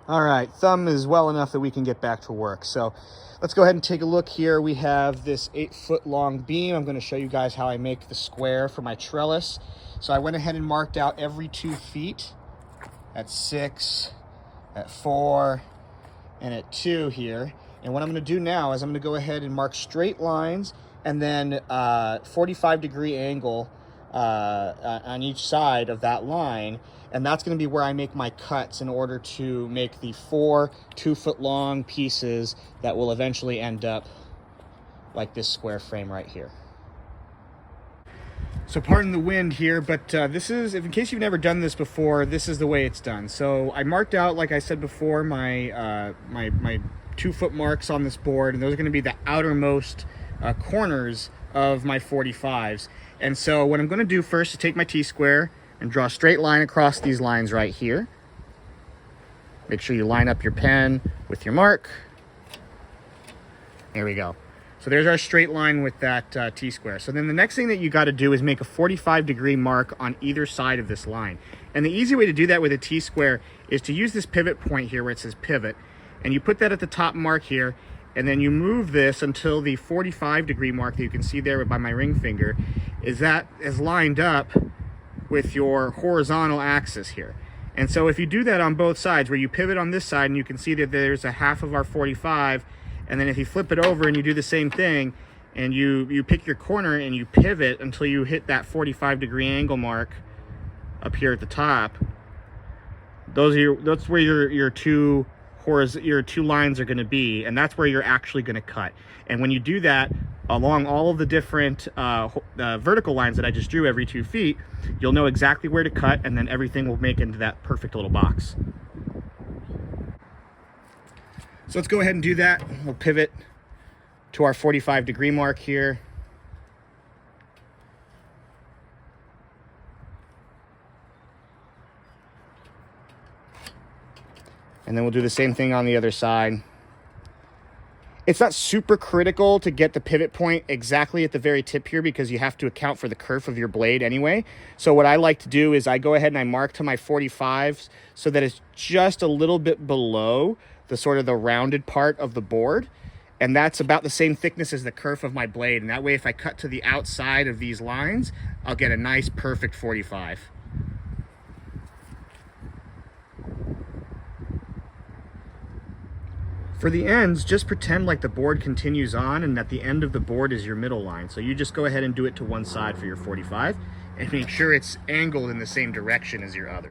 All right, thumb is well enough that we can get back to work. So let's go ahead and take a look here. We have this 8-foot long beam. I'm going to show you guys how I make the square for my trellis. So I went ahead and marked out every 2 feet at 6, at 4, and at 2 here. And what I'm going to do now is I'm going to go ahead and mark straight lines and then 45-degree angle on each side of that line, and that's going to be where I make my cuts in order to make the 4 2-foot-long pieces that will eventually end up like this square frame right here. So pardon the wind here, but this is, in case you've never done this before, this is the way it's done. So I marked out, like I said before, my my 2-foot marks on this board, and those are going to be the outermost corners of my 45s. And so what I'm going to do first is take my T-square and draw a straight line across these lines right here. Make sure you line up your pen with your mark. There we go. So there's our straight line with that T-square. So then the next thing that you got to do is make a 45-degree mark on either side of this line. And the easy way to do that with a T-square is to use this pivot point here where it says pivot. And you put that at the top mark here, and then you move this until the 45-degree mark that you can see there by my ring finger is lined up with your horizontal axis here. And so if you do that on both sides, where you pivot on this side and you can see that there's a half of our 45, and then if you flip it over and you do the same thing and you pick your corner and you pivot until you hit that 45-degree angle mark up here at the top, that's where your two lines are going to be, and that's where you're actually going to cut. And when you do that along all of the different vertical lines that I just drew every 2 feet, you'll know exactly where to cut, and then everything will make into that perfect little box. So let's go ahead and do that. We'll pivot to our 45-degree mark here. And then we'll do the same thing on the other side. It's not super critical to get the pivot point exactly at the very tip here because you have to account for the kerf of your blade anyway. So what I like to do is I go ahead and I mark to my 45s so that it's just a little bit below the sort of the rounded part of the board. And that's about the same thickness as the kerf of my blade. And that way, if I cut to the outside of these lines, I'll get a nice, perfect 45. For the ends, just pretend like the board continues on and that the end of the board is your middle line. So you just go ahead and do it to one side for your 45 and make sure it's angled in the same direction as your other.